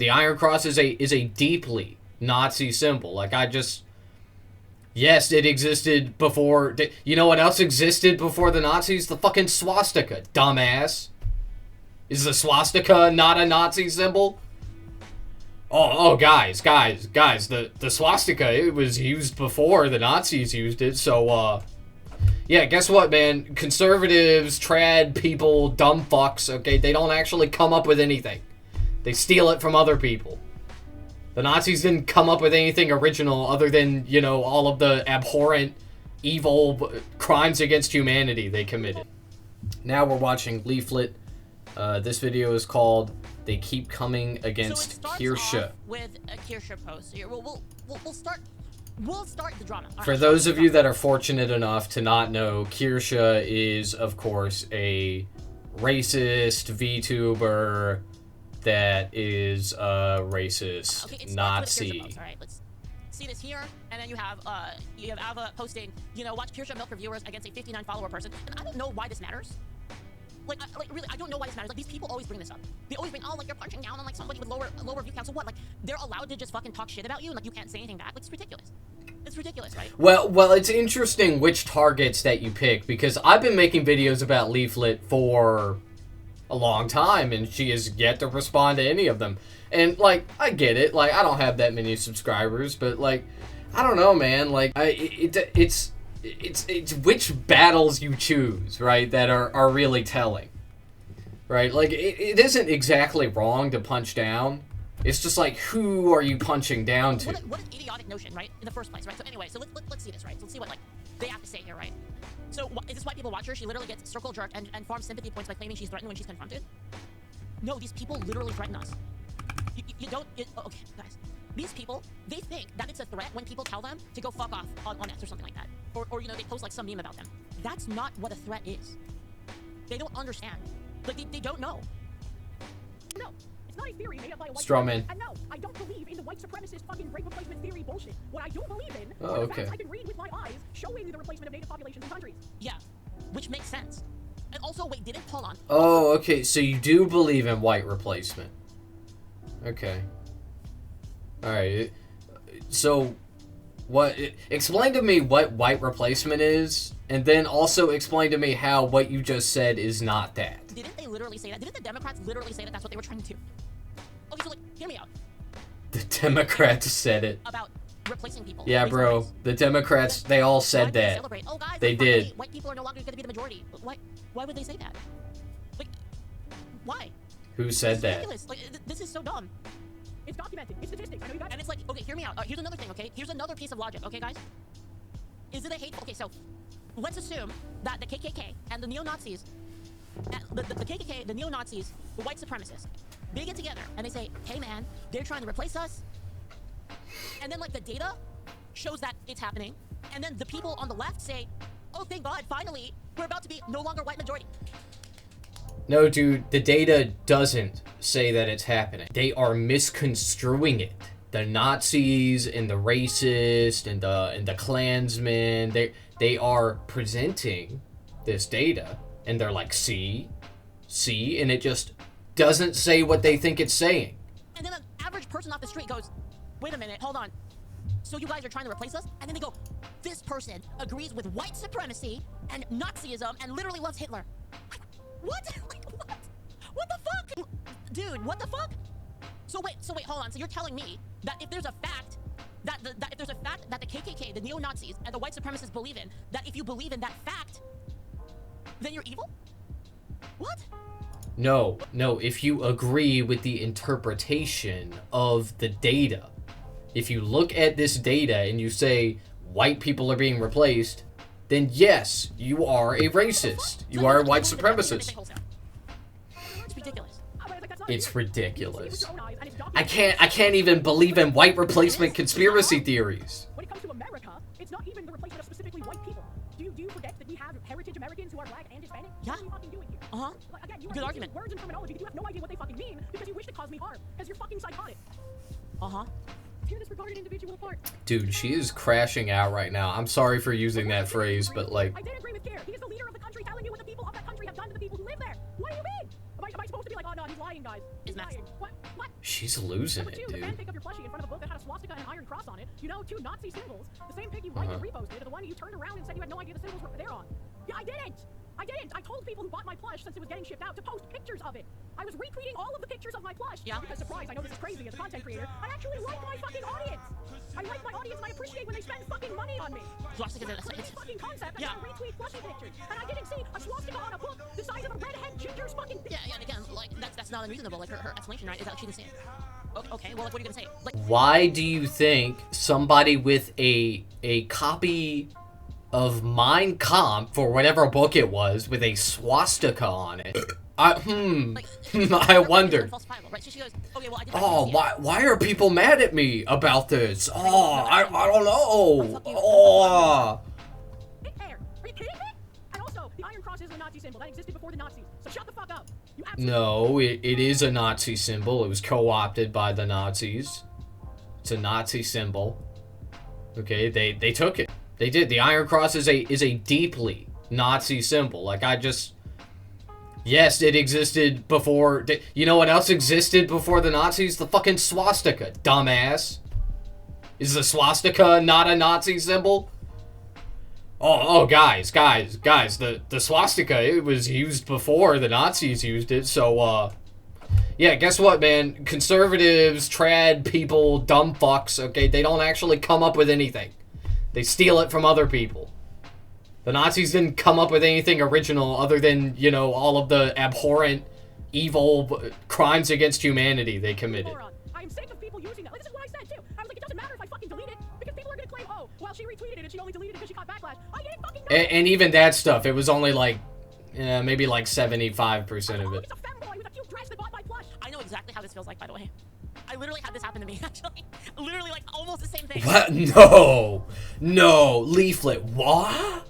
The Iron Cross is a deeply Nazi symbol. Like, yes, it existed before. You know what else existed before the Nazis? The fucking swastika, dumbass. Is the swastika not a Nazi symbol? Oh, guys, the swastika, it was used before the Nazis used it, so, yeah, guess what, man? Conservatives, trad people, dumb fucks, okay, they don't actually come up with anything. They steal it from other people. The Nazis didn't come up with anything original other than, you know, all of the abhorrent, evil crimes against humanity they committed. Now we're watching Leaflet. This video is called "They Keep Coming Against Kirsche." With a Kirsche post. Here, we'll start the drama. For those of you that are fortunate enough to not know, Kirsche is, of course, a racist VTuber that is a racist Nazi. All right, let's see this here, and then you have Alva posting, you know, watch Kirsche milk reviewers against a 59 follower person, and I don't know why this matters. Really, I don't know why this matters. Like, these people always bring this up. They always bring, oh, like, you're punching down on, like, somebody with lower view count. So what? Like, they're allowed to just fucking talk shit about you, and, like, you can't say anything back. Like, it's ridiculous. It's ridiculous, right? Well, it's interesting which targets that you pick, because I've been making videos about Leaflet for a long time, and she has yet to respond to any of them. And, like, I get it. Like, I don't have that many subscribers, but, like, I don't know, man. Like, it's which battles you choose, right, that are really telling, right? Like, it isn't exactly wrong to punch down. It's just like, who are you punching down to? What an idiotic notion, right, in the first place, right? So anyway, so let's see this, right? So let's see what, like, they have to say here, right? So is this white people watch her? She literally gets circle jerked and farms sympathy points by claiming she's threatened when she's confronted? No, these people literally threaten us. You don't... okay, guys. These people, they think that it's a threat when people tell them to go fuck off on X or something like that. Or, you know, they post, like, some meme about them. That's not what a threat is. They don't understand. Like, they don't know. No, it's not a theory made up by a white Strawman. And no, I don't believe in the white supremacist fucking rape replacement theory bullshit. What I do believe in are the facts I can read with my eyes showing the replacement of native populations in countries. Yeah, which makes sense. And also, wait, hold on. Oh, okay, so you do believe in white replacement. Okay. Alright, so, explain to me what white replacement is, and then also explain to me how what you just said is not that. Didn't they literally say that? Didn't the Democrats literally say that that's what they were trying to do? Okay, so, like, hear me out. The Democrats said it. About replacing people. Yeah, bro, the Democrats, they all said that. Oh, guys, they did. White people are no longer going to be the majority. Why would they say that? Like, why? Who said that? Ridiculous. Like, this is so dumb. It's documented. It's statistics. I know you guys. And it's like, okay, hear me out. Here's another thing, okay? Here's another piece of logic, okay, guys? Is it a hateful... Okay, so, let's assume that the KKK and the neo-Nazis... The KKK, the neo-Nazis, the white supremacists, they get together and they say, hey, man, they're trying to replace us. And then, like, the data shows that it's happening. And then the people on the left say, oh, thank God, finally, we're about to be no longer white majority. No, dude, the data doesn't say that it's happening. They are misconstruing it. The Nazis and the racists and the Klansmen, they are presenting this data, and they're like, see, and it just doesn't say what they think it's saying. And then an average person off the street goes, wait a minute, hold on. So you guys are trying to replace us? And then they go, this person agrees with white supremacy and Nazism and literally loves Hitler. Like, what? Like, what? What the fuck? Dude, what the fuck? So wait, hold on. So you're telling me that if there's a fact that the KKK, the neo-Nazis, and the white supremacists believe in, that if you believe in that fact, then you're evil? What? No, if you agree with the interpretation of the data. If you look at this data and you say white people are being replaced, then yes, you are a racist. You are a white supremacist. It's ridiculous. It's ridiculous. I can't even believe in white replacement conspiracy theories. When it comes to America, it's not even the replacement of specifically white people. Do you forget that we have heritage Americans who are black and Hispanic? Yeah. What are you fucking doing here? Uh-huh. Like, again, you Good argument. Words and terminology that you have no idea what they fucking mean because you wish to cause me harm. Because you're fucking psychotic. Uh-huh. Tear this regarded individual apart. Dude, she is crashing out right now. I'm sorry for using that phrase, but like... I did agree with Kier. He is the leader of the country telling you what the people of that country have done to the people who live there. What do you mean? Am I supposed to be like, oh no, he's lying, guys? He's lying. What? She's losing Number it, two, the fan dude. pic of your plushie in front of a book that had a swastika and an iron cross on it. You know, two Nazi symbols. The same pic you liked and reposted, the one you turned around and said you had no idea the symbols were there on. Yeah, I didn't! I didn't! I told people who bought my plush since it was getting shipped out to post pictures of it. I was retweeting all of the pictures of my plush. Yeah. Because, surprise, I know this is crazy as a content creator, I actually like my fucking audience! I like my audience and I appreciate when they spend fucking money on me! Swastika, It's a crazy fucking concept. I Yeah. gotta retweet plushie pictures. And I didn't see a swastika on a book the size of a redhead ginger's fucking dick. Yeah, and again, like, that's not unreasonable. Like, her explanation, right, is that she didn't see it. Okay, well, like, what are you gonna say? Like, Why do you think somebody with a copy of Mein Kampf, or whatever book it was, with a swastika on it? like, I wondered. Falsifiable, right? So she goes, okay, well, I did Oh, actually see it. why are people mad at me about this? Oh, I don't know. Oh. Hair. Are you kidding me? And also, the iron cross is a Nazi symbol that existed before the Nazis. So shut the fuck up. You absolutely No, it is a Nazi symbol. It was co-opted by the Nazis. It's a Nazi symbol. Okay, they took it. They did. The Iron Cross is a deeply Nazi symbol. Like, yes, it existed before. You know what else existed before the Nazis? The fucking swastika, dumbass. Is the swastika not a Nazi symbol? Oh, guys, the swastika, it was used before the Nazis used it, so, yeah, guess what, man? Conservatives, trad people, dumb fucks, okay, they don't actually come up with anything. They steal it from other people. The Nazis didn't come up with anything original other than, you know, all of the abhorrent, evil crimes against humanity they committed. moron. I am sick of people using that. Like, this is what I said too. I was like, it doesn't matter if I fucking delete it because people are gonna claim, oh, well, she retweeted it and she only deleted it because she caught backlash. I didn't fucking know. And even that stuff, it was only like, maybe like 75% of it. It's a femboy with a cute dress that bought my plush. I know exactly how this feels like, by the way. I literally had this happen to me, actually. Literally, like, almost the same thing. What? No, Leaflet. What?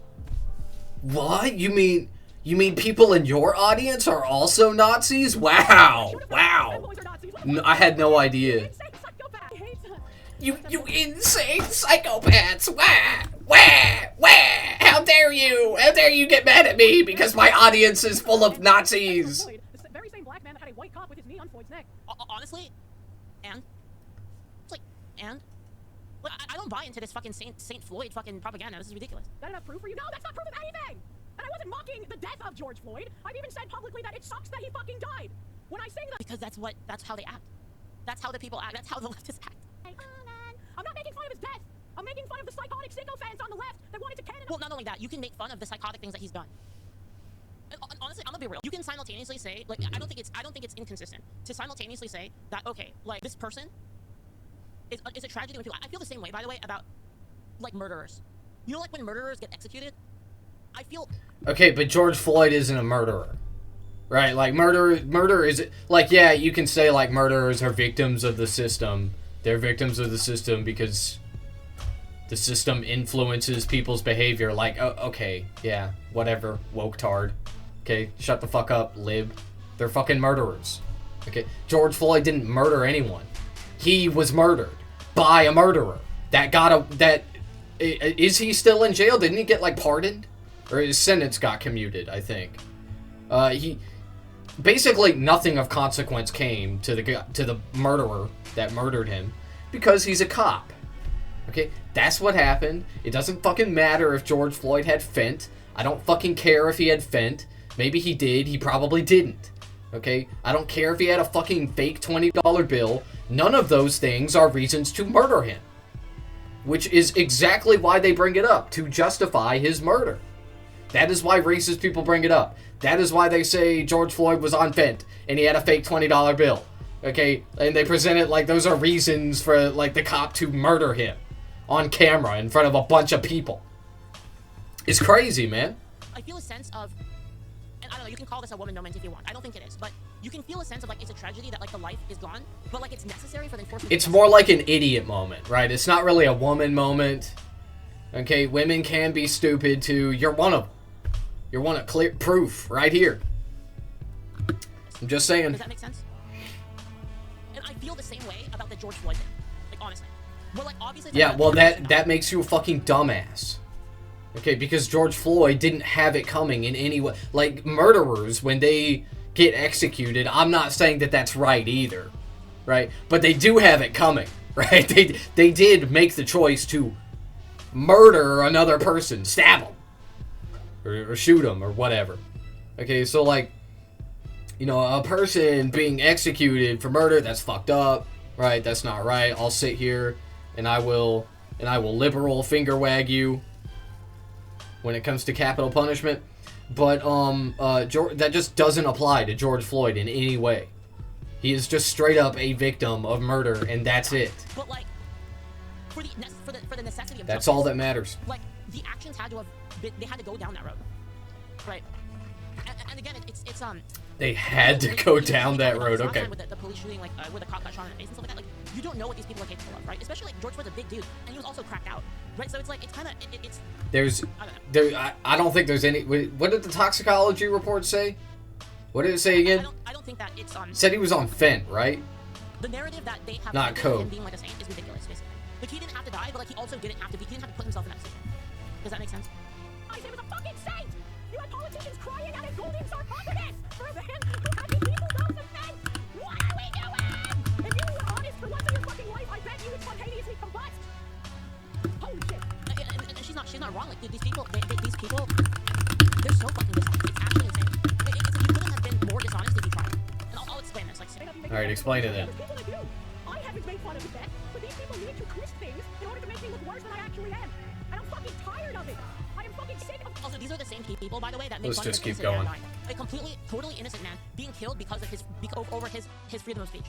What? You mean people in your audience are also Nazis? Wow. Femboys are Nazis. No, I had no idea. Insane psychopath. I hate You insane psychopaths! Wah! How dare you? How dare you get mad at me because my audience is full of Nazis? Floyd, the very same black man that had a white cup with his knee on Floyd's neck. Honestly, and it's like, and like, I don't buy into this fucking Saint Floyd fucking propaganda. This is ridiculous. Is that enough proof for you? No, that's not proof of anything! And I wasn't mocking the death of George Floyd. I've even said publicly that it sucks that he fucking died. When I say that, Because that's how they act. That's how the people act. That's how the leftists act. I'm not making fun of his death. I'm making fun of the psychotic sycophants on the left that wanted to canonize. Well, not only that, you can make fun of the psychotic things that he's done. And honestly, I'm gonna be real. You can simultaneously say, like, I don't think it's inconsistent to simultaneously say that, okay, like, this person is a tragedy when people. I feel the same way, by the way, about like murderers. You know, like when murderers get executed, I feel. Okay, but George Floyd isn't a murderer. Right? Like, murder is... Like, yeah, you can say, like, murderers are victims of the system. They're victims of the system because the system influences people's behavior. Like, okay, yeah, whatever, woke-tard. Okay, shut the fuck up, lib. They're fucking murderers. Okay, George Floyd didn't murder anyone. He was murdered by a murderer. Is he still in jail? Didn't he get, like, pardoned? Or his sentence got commuted, I think. Basically, nothing of consequence came to the murderer that murdered him because he's a cop. Okay, that's what happened. It doesn't fucking matter if George Floyd had fent. I don't fucking care if he had fent. Maybe he did. He probably didn't. Okay, I don't care if he had a fucking fake $20 bill. None of those things are reasons to murder him. Which is exactly why they bring it up, to justify his murder. That is why racist people bring it up. That is why they say George Floyd was on fent and he had a fake $20 bill. Okay? And they present it like those are reasons for, like, the cop to murder him on camera in front of a bunch of people. It's crazy, man. I feel a sense of, and I don't know, you can call this a woman moment if you want. I don't think it is, but you can feel a sense of, like, it's a tragedy that, like, the life is gone, but, like, it's necessary for the enforcement. It's more like an idiot moment, right? It's not really a woman moment. Okay? Women can be stupid too. You're one of them. You're one of clear proof right here. I'm just saying. Does that make sense? And I feel the same way about the George Floyd thing. Like, honestly. Well, like, obviously... Yeah, well, that makes you a fucking dumbass. Okay, because George Floyd didn't have it coming in any way. Like, murderers, when they get executed, I'm not saying that that's right either. right? But they do have it coming, right? They did make the choice to murder another person, stab him, or shoot him, or whatever. Okay, so like, you know, a person being executed for murder, that's fucked up, right? That's not right. I'll sit here and I will liberal finger wag you when it comes to capital punishment. But that just doesn't apply to George Floyd in any way. He is just straight up a victim of murder, and that's it. But like, for the necessity of that's justice, all that matters. Like, the actions had to have been, they had to go down that road, right? And again, it's They had to go down that road. Okay. With the police shooting, like where the cop got shot in the face and stuff like that. Like, you don't know what these people are capable of, right? Especially like George Floyd's a big dude, and he was also cracked out, right? So it's like it's kind of it's. I don't think there's any. What did the toxicology report say? What did it say again? I don't think that it's said he was on fent, right? The narrative that they have not him coke being like a saint is ridiculous, basically. Like, he didn't have to die, but like he also didn't have to be. He didn't have to put himself in that position. Does that make sense? I said he was a fucking saint! You had politicians crying out in golden sarcophagus for a man who had these people self-defense! What are we doing? If you were honest for once in your fucking life, I bet you would spontaneously combust! Holy shit. And she's not wrong. Like, dude, these people, they're so fucking dishonest. It's actually insane. You couldn't have been more dishonest if you tried. And I'll explain this. Like, alright, explain it then. People that do. I haven't made fun of the dead, but these people need to twist things in order to make me look worse than I actually am. And I'm fucking tired of it. I am fucking sick of. Also, these are the same people, by the way, that make Let's fun just of keep innocent man going. dying. A completely, totally innocent man being killed because of his freedom of speech.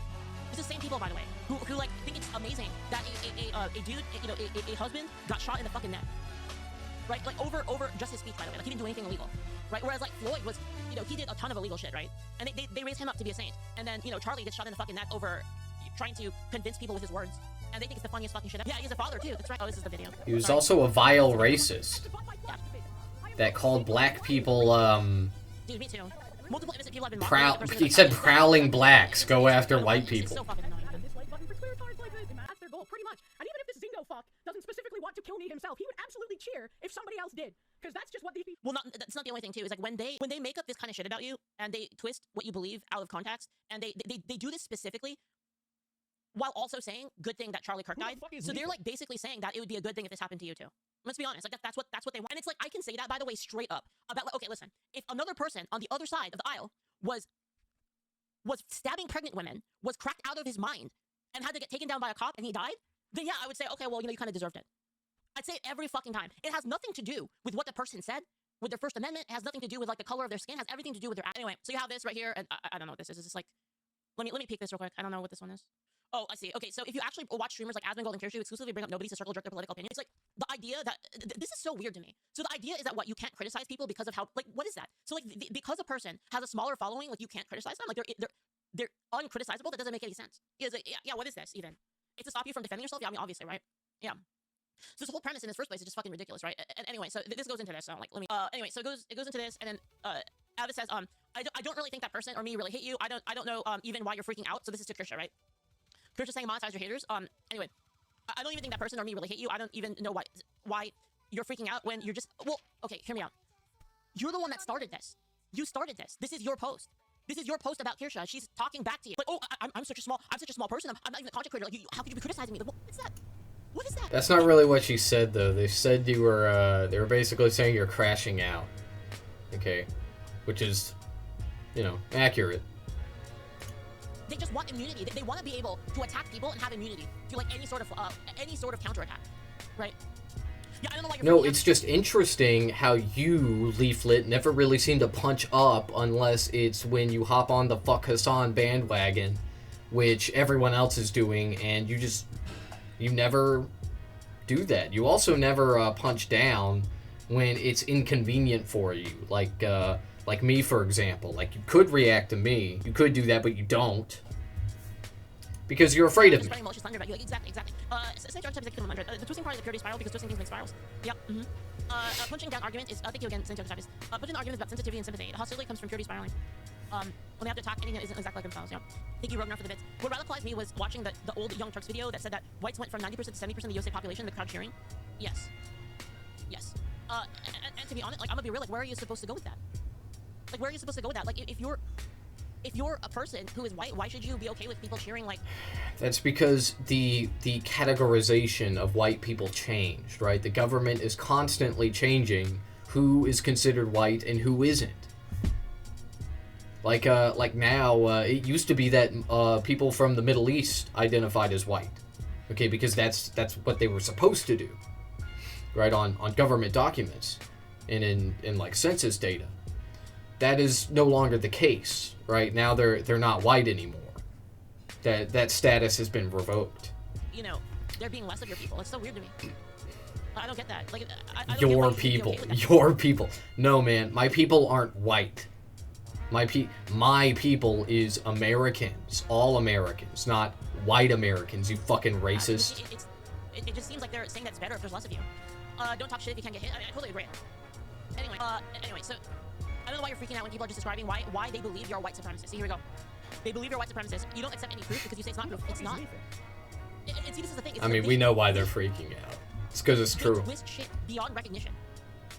It's the same people, by the way, who like think it's amazing that a dude, you know, a husband got shot in the fucking neck, right? Like over just his speech, by the way. Like, he didn't do anything illegal, right? Whereas like Floyd was, you know, he did a ton of illegal shit, right? And they raised him up to be a saint. And then, you know, Charlie gets shot in the fucking neck over trying to convince people with his words. And they think it's the funniest fucking shit. Yeah, he's a father too. That's right. Oh, this is the video. He was also a vile racist that called black people Dude, me too. Multiple innocent people have been he said prowling blacks go after white people. So fucking annoying. Dislike button for clear cards like this. That's their goal, pretty much. And even if this Zingo fuck doesn't specifically want to kill me himself, he would absolutely cheer if somebody else did. Because that's just what these people. Well, that's not the only thing too. Is like when they make up this kind of shit about you and they twist what you believe out of context, and they do this specifically while also saying good thing that Charlie Kirk died. So they're like basically saying that it would be a good thing if this happened to you too. Let's be honest. Like that's what they want. And it's like, I can say that, by the way, straight up about like, okay, listen, if another person on the other side of the aisle was stabbing pregnant women, was cracked out of his mind, and had to get taken down by a cop and he died, then yeah, I would say, okay, well, you know, you kind of deserved it. I'd say it every fucking time. It has nothing to do with what the person said, with their First Amendment. It has nothing to do with like the color of their skin. It has everything to do with their. Anyway, so you have this right here, and I don't know what this is. It's just like, let me peek this real quick. I don't know what this one is. Oh, I see. Okay, so if you actually watch streamers like Asmon Golden Kirshu exclusively bring up nobodies to circle jerk their political opinion, it's like the idea that this is so weird to me. So the idea is that what, you can't criticize people because of how, like, what is that? So like because a person has a smaller following, like you can't criticize them, like they're uncriticizable. That doesn't make any sense. It's like, yeah, what is this even? It's to stop you from defending yourself. Yeah, I mean, obviously, right? Yeah. So this whole premise in this first place is just fucking ridiculous, right? And anyway, so this goes into this. So like, let me. Anyway, so it goes into this, and then Avis says, I don't really think that person or me really hate you. I don't know even why you're freaking out. So this is to Kirsha, right? Kirsha's saying monetize your haters. Anyway, I don't even think that person or me really hate you. I don't even know why you're freaking out when you're just, well, okay, hear me out. You're the one that started this. You started this. This is your post. This is your post about Kirsha. She's talking back to you. Like, oh, I'm such a small person. I'm not even a content creator. Like, how could you be criticizing me? Like, what's that? What is that? That's not really what she said, though. They said they were basically saying you're crashing out. Okay. Which is, you know, accurate. They just want immunity. They want to be able to attack people and have immunity to like any sort of counterattack, right? Yeah, I don't know why you're. No, it's just interesting how you, Leaflet, never really seem to punch up unless it's when you hop on the fuck Hassan bandwagon, which everyone else is doing, and you never do that. You also never punch down when it's inconvenient for you, like me, for example. Like, you could react to me. You could do that, but you don't. Because you're afraid of me. Spreading malicious slander about you. Like, exactly. The twisting part is a purity spiral because twisting things make spirals. Yep. Punching down argument is, thank you again, Santiago Chavez. Punching arguments about sensitivity and sympathy. Hostility comes from purity spiraling. When they have to talk, anything that isn't exactly like themselves, yeah. Thank you, Rognar, for the bits. What radicalized me was watching the old Young Turks video that said that whites went from 90% to 70% of the USA population, the crowd cheering. Yes. And to be honest, like, I'm gonna be real, like, where are you supposed to go with that? Like, where are you supposed to go with that? Like, if you're if you're a person who is white, why should you be okay with people cheering like? That's because the categorization of white people changed, right? The government is constantly changing who is considered white and who isn't. Like now, it used to be that people from the Middle East identified as white, okay, because that's what they were supposed to do, right? On government documents and in like census data. That is no longer the case, right? Now they're not white anymore. That status has been revoked. You know, there being less of your people. It's so weird to me. I don't get that. Like, I don't get Your why you should be people, okay with that. your people. No, man, my people aren't white. My people is Americans, all Americans, not white Americans. You fucking racist. It just seems like they're saying that's better if there's less of you. Don't talk shit if you can't get hit. I totally agree. Anyway, so I don't know why you're freaking out when people are just describing why they believe you're a white supremacist. See, here we go. They believe you're a white supremacist. You don't accept any proof because you say it's not proof. It's not. See, this is the thing. I mean, we know why they're freaking out. It's because it's true. They twist shit beyond recognition,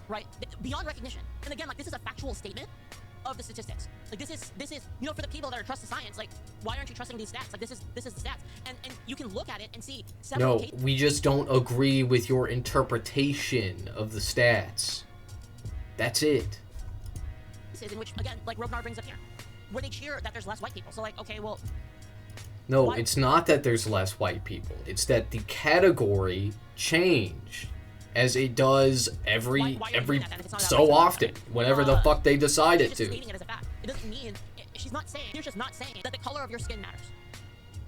right? Beyond recognition. And again, like, this is a factual statement of the statistics. Like, this is you know, for the people that are trust the science, like, why aren't you trusting these stats? Like, this is the stats, and you can look at it and see several No, we just don't agree with your interpretation of the stats. That's it. in which, again, like Rognar brings up here, where they cheer that there's less white people. So, like, okay, well, no, why? It's not that there's less white people. It's that the category changed, as it does every so often, whenever the fuck they decide it she's to. just stating it as a fact. It doesn't mean she's just not saying that the color of your skin matters,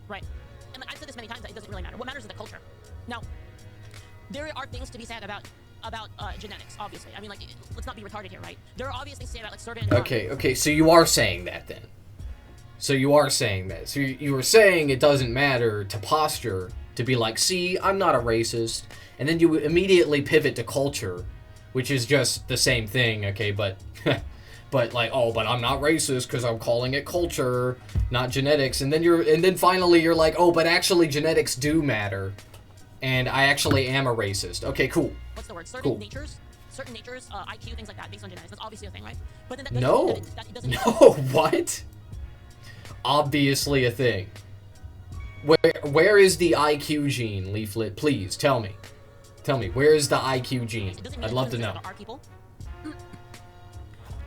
right? And I've said this many times that it doesn't really matter. What matters is the culture. Now, there are things to be said about genetics, obviously. I mean, like, let's not be retarded here, right? There are obvious things to say about, like, certain... Okay, so you are saying that, then. So you are saying that. So you were saying it doesn't matter to posture, to be like, see, I'm not a racist, and then you immediately pivot to culture, which is just the same thing, okay, but... but, like, oh, but I'm not racist because I'm calling it culture, not genetics, and then finally you're like, oh, but actually genetics do matter, and I actually am a racist. Okay, cool. What's the word? Certain natures, IQ, things like that, based on genetics. That's obviously a thing, right? But then that No. No, what? Obviously a thing. Where is the IQ gene, Leaflet? Please, tell me. Tell me, where is the IQ gene? I'd love to know. Are people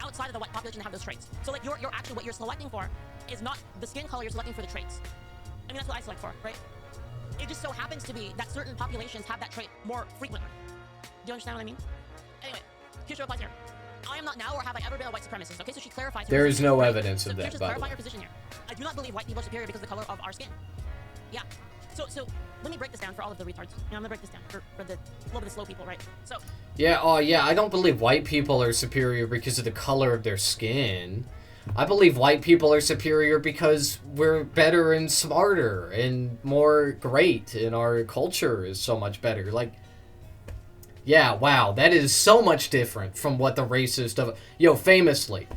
outside of the white population that have those traits? So, like, you're actually, what you're selecting for is not the skin color, you're selecting for the traits. I mean, that's what I select for, right? It just so happens to be that certain populations have that trait more frequently. Do you understand what I mean? Anyway, Keisha replies here. I am not now, or have I ever been a white supremacist? Okay, so she clarifies. There is no evidence of that, just by the clarify way. her position here. I do not believe white people are superior because of the color of our skin. Yeah. So let me break this down for all of the retards. You know, I'm gonna break this down for the little bit of slow people, right? So. Yeah, I don't believe white people are superior because of the color of their skin. I believe white people are superior because we're better and smarter and more great, and our culture is so much better. Like, yeah, wow, that is so much different from what the racist of... Yo, famously,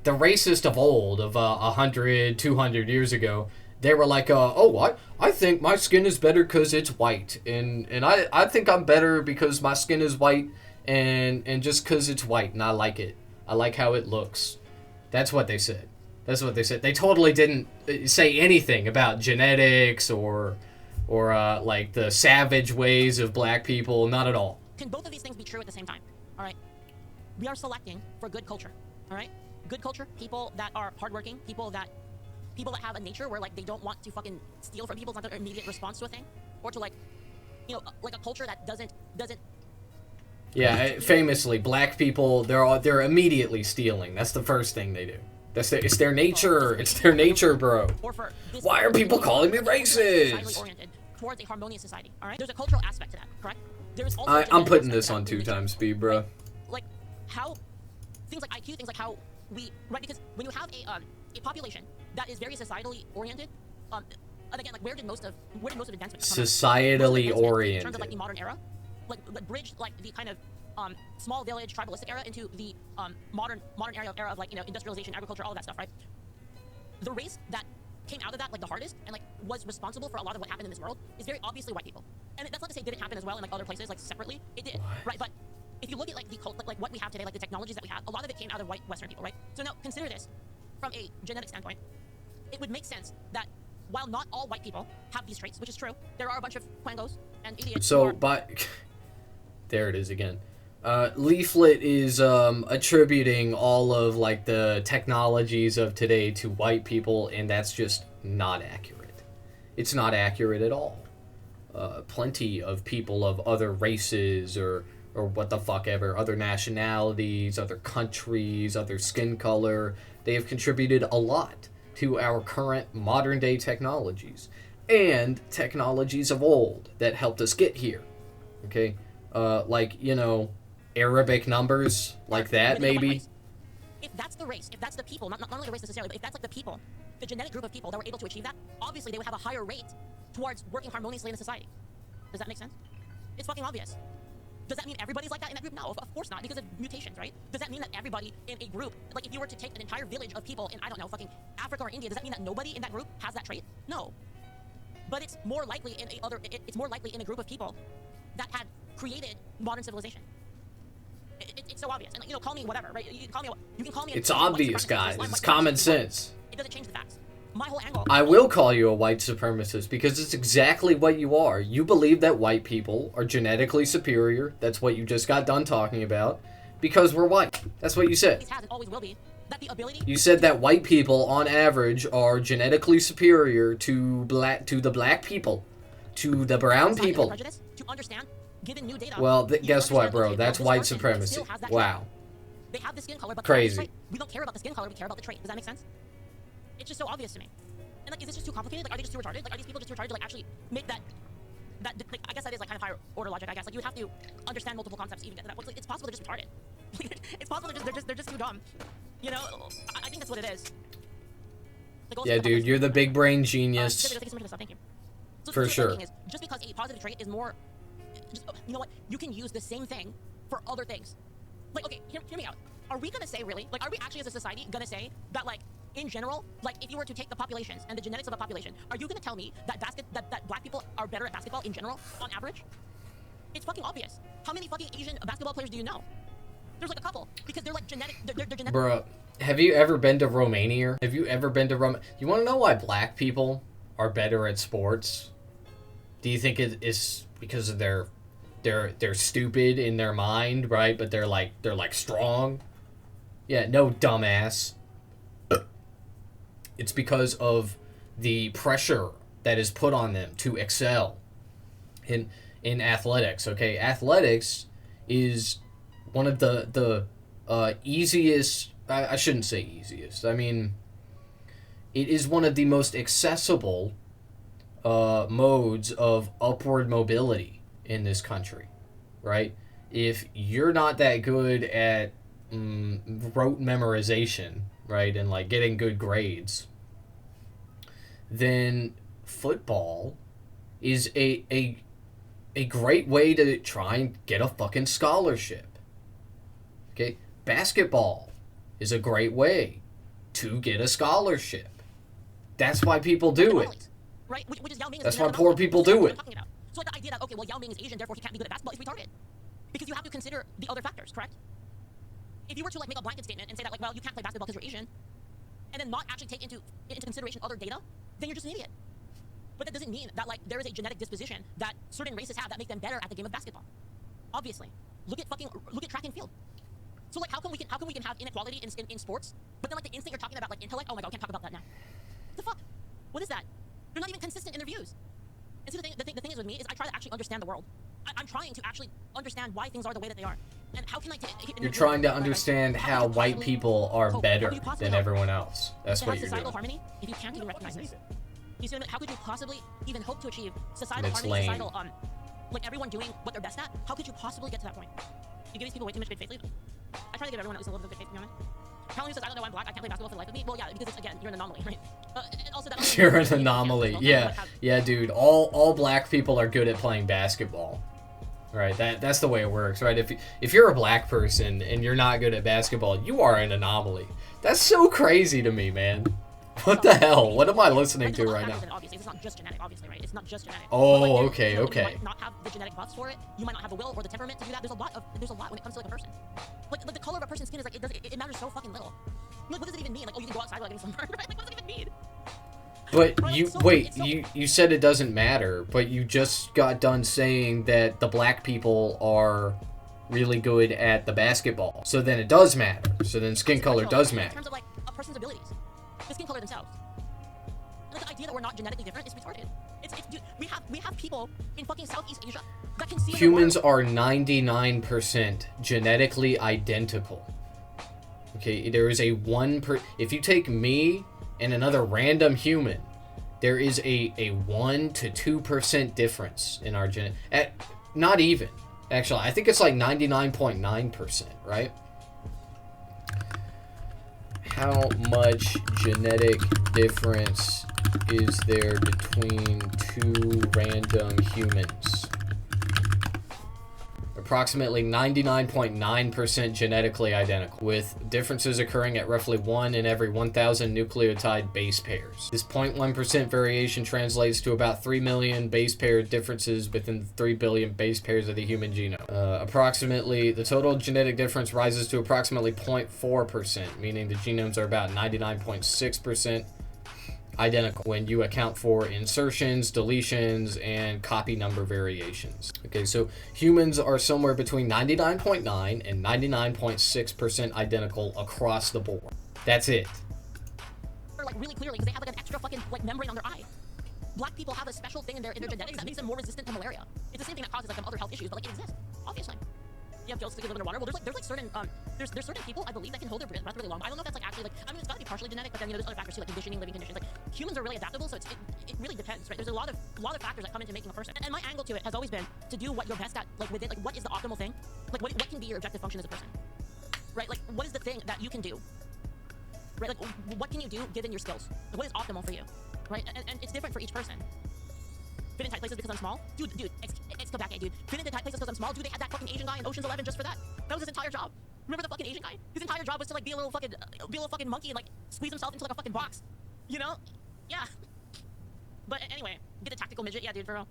the racist of old, of 100, 200 years ago, they were like, oh, I think my skin is better because it's white, and I think I'm better because my skin is white, and just because it's white, and I like it. I like how it looks. That's what they said. That's what they said. They totally didn't say anything about genetics or like the savage ways of black people. Not at all. Can both of these things be true at the same time? All right. We are selecting for good culture. All right. Good culture. People that are hardworking. People that have a nature where, like, they don't want to fucking steal from people. It's not their immediate response to a thing, or to, like, you know, like a culture that doesn't. Yeah, famously, black people, they're immediately stealing. That's the first thing they do. It's their nature. It's their nature, bro. Why are people calling me racist? Oriented towards a harmonious society. All right. There's a cultural aspect to that, correct? There's also I'm putting this on 2x speed, bro. Like how things like IQ, things like how we because when you have a population that is very societally oriented, and again, like where did most of advancement come societally oriented in terms of, like, the modern era, like bridged, like, the kind of small village tribalistic era into the modern era of, like, you know, industrialization, agriculture, all of that stuff, right? The race that came out of that, like, the hardest, and, like, was responsible for a lot of what happened in this world is very obviously white people. And that's not to say it didn't happen as well in, like, other places, like, separately. It did, right? But if you look at, like, the cult, like what we have today, like the technologies that we have, a lot of it came out of white Western people, right? So now consider this. from a genetic standpoint, it would make sense that while not all white people have these traits, which is true, there are a bunch of quangos and idiots. So, there it is again. Leaflet is attributing all of like the technologies of today to white people, and that's just not accurate. It's not accurate at all. Plenty of people of other races or what the fuck ever, other nationalities, other countries, other skin color, they have contributed a lot to our current modern day technologies and technologies of old that helped us get here. Okay? Like, you know, Arabic numbers, like that, maybe. If that's the race, if that's the people, not only the race necessarily, but if that's like the people, the genetic group of people that were able to achieve that, obviously they would have a higher rate towards working harmoniously in a society. Does that make sense? It's fucking obvious. Does that mean everybody's like that in that group? No, of course not, because of mutations, right? Does that mean that everybody in a group, like if you were to take an entire village of people in, I don't know, fucking Africa or India, does that mean that nobody in that group has that trait? No. But it's more likely in it's more likely in a group of people that had created modern civilization. It's so obvious. And, you know, call me whatever, right? You can call me. It's obvious, guys. It's common sense. It doesn't change the facts. My whole angle. I will call you a white supremacist because it's exactly what you are. You believe that white people are genetically superior. That's what you just got done talking about. Because we're white. That's what you said. Has and always will be. That the ability. You said that white people, on average, are genetically superior to the black people, to the brown people. To understand. Given new data, well, guess what, bro? That's white supremacy. Wow. They have the skin color, but crazy. We don't care about the skin color. We care about the trait. Does that make sense? It's just so obvious to me. And like, is this just too complicated? Like, are they just too retarded? Like, are these people just too retarded to like actually make that? Like, I guess that is like kind of higher order logic. I guess like you would have to understand multiple concepts to even get to that point. Like, it's possible they're just retarded. It's possible they're just too dumb. You know, I think that's what it is. Like, yeah, dude, you're the big brain genius. Thank you. So, for sure. Just because a positive trait is more. Just, you know what? You can use the same thing for other things. Like, okay, hear me out. Are we gonna say really? Like, are we actually as a society gonna say that like in general, like if you were to take the populations and the genetics of a population, are you gonna tell me that that black people are better at basketball in general on average? It's fucking obvious. How many fucking Asian basketball players do you know? There's like a couple because they're like genetic. They're genetic. Bruh, have you ever been to Romania? Have you ever been to You want to know why black people are better at sports? Do you think it is because of they're stupid in their mind, right? But they're like strong. Yeah, no, dumbass. It's because of the pressure that is put on them to excel in athletics. Okay, athletics is one of the easiest. I shouldn't say easiest. I mean, it is one of the most accessible modes of upward mobility in this country, right? If you're not that good at rote memorization, right, and like getting good grades, then football is a great way to try and get a fucking scholarship. Okay, basketball is a great way to get a scholarship. That's why people do it. Right? Which is Yao Ming. That's why poor people do it. So like the idea that, okay, well, Yao Ming is Asian, therefore he can't be good at basketball is retarded. Because you have to consider the other factors, correct? If you were to like make a blanket statement and say that like, well, you can't play basketball because you're Asian, and then not actually take into consideration other data, then you're just an idiot. But that doesn't mean that like there is a genetic disposition that certain races have that make them better at the game of basketball. Obviously. Look at track and field. So like how come we can have inequality in sports, but then like the instant you're talking about like intellect, oh my god, we can't talk about that now. What the fuck? What is that? They're not even consistent in their views. And see, the thing is with me is I try to actually understand the world. I'm trying to actually understand why things are the way that they are. And how can I You're trying to understand how white people are better than everyone else. That's what you're doing. Harmony if you can't even recognize this. You see, how could you possibly even hope to achieve societal harmony, societal, like everyone doing what they're best at? How could you possibly get to that point? You give these people way too much good faith. I try to give everyone at least a little bit of good faith, to be honest. Colin says, I don't know why I'm black, I can't play basketball for the life of me. Well, yeah, because it's, again, you're an anomaly, right? And also that you're an anomaly. Yeah, dude. All black people are good at playing basketball. Right? That's the way it works, right? If you're a black person and you're not good at basketball, you are an anomaly. That's so crazy to me, man. What the hell? What am I listening to right now? Obviously, it's not just genetic, obviously, right? It's not just genetic. Oh, okay. You might not have the genetic buffs for it. You might not have the will or the temperament to do that. There's a lot when it comes to like a person. Like the color of a person's skin is like it matters so fucking little. Like, what does it even mean? Like, oh, you can go outside without getting sunburned, right? Like, what does it even mean? But Right, you it's so- wait, it's so- you said it doesn't matter, but you just got done saying that the black people are really good at the basketball. So then it does matter. So then skin color does In matter. terms of like a person's abilities, the skin color themselves. And, like, the idea that we're not genetically different is retarded. It's dude, we have people in fucking Southeast Asia that can see. Humans are 99% genetically identical. Okay, there is a if you take me and another random human, there is a 1 to 2% difference in our not even. Actually, I think it's like 99.9%, right? How much genetic difference is there between two random humans? Approximately 99.9% genetically identical, with differences occurring at roughly 1 in every 1,000 nucleotide base pairs. This 0.1% variation translates to about 3 million base pair differences within the 3 billion base pairs of the human genome. Approximately, the total genetic difference rises to approximately 0.4%, meaning the genomes are about 99.6% identical when you account for insertions, deletions, and copy number variations. Okay, so humans are somewhere between 99.9 and 99.6% identical across the board. That's it. Like really clearly, because they have like an extra fucking like membrane on their eye. Black people have a special thing in their genetics that makes them more resistant to malaria. It's the same thing that causes like them other health issues, but like it exists, obviously. You have gels to give them their water. Well, there's like certain there's certain people I believe that can hold their breath really long. I don't know if that's like actually like I mean it's got to be partially genetic, but then there's other factors too, like conditioning, living conditions. Like humans are really adaptable, so it really depends, right? There's a lot of factors that come into making a person. And my angle to it has always been to do what you're best at, like within like what is the optimal thing, like what can be your objective function as a person, right? Like what is the thing that you can do, right? Like what can you do given your skills? Like, what is optimal for you, right? And it's different for each person. Fit in tight places because I'm small? Dude, it's go back, dude. Fit into tight places because I'm small? Dude, they had that fucking Asian guy in Ocean's 11 just for that. That was his entire job. Remember the fucking Asian guy? His entire job was to like be a little fucking monkey and like squeeze himself into like a fucking box. You know? Yeah. But anyway, get the tactical midget. Yeah, dude, for real.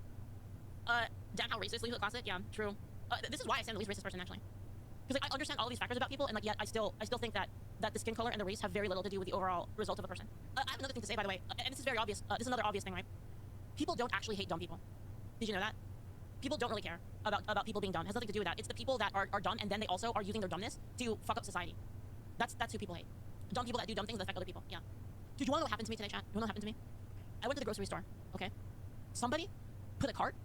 Damn how racist. Leave the classic. Yeah, true. This is why I stand the least racist person actually. Because like I understand all these factors about people, and like yet I still think that the skin color and the race have very little to do with the overall result of a person. I have another thing to say, by the way, and this is very obvious. This is another obvious thing, right? People don't actually hate dumb people. Did you know that? People don't really care about people being dumb. It has nothing to do with that. It's the people that are dumb, and then they also are using their dumbness to fuck up society. That's who people hate. Dumb people that do dumb things that affect other people. Yeah. Dude, you wanna know what happened to me today, chat? You wanna know what happened to me? I went to the grocery store, okay? Somebody put a cart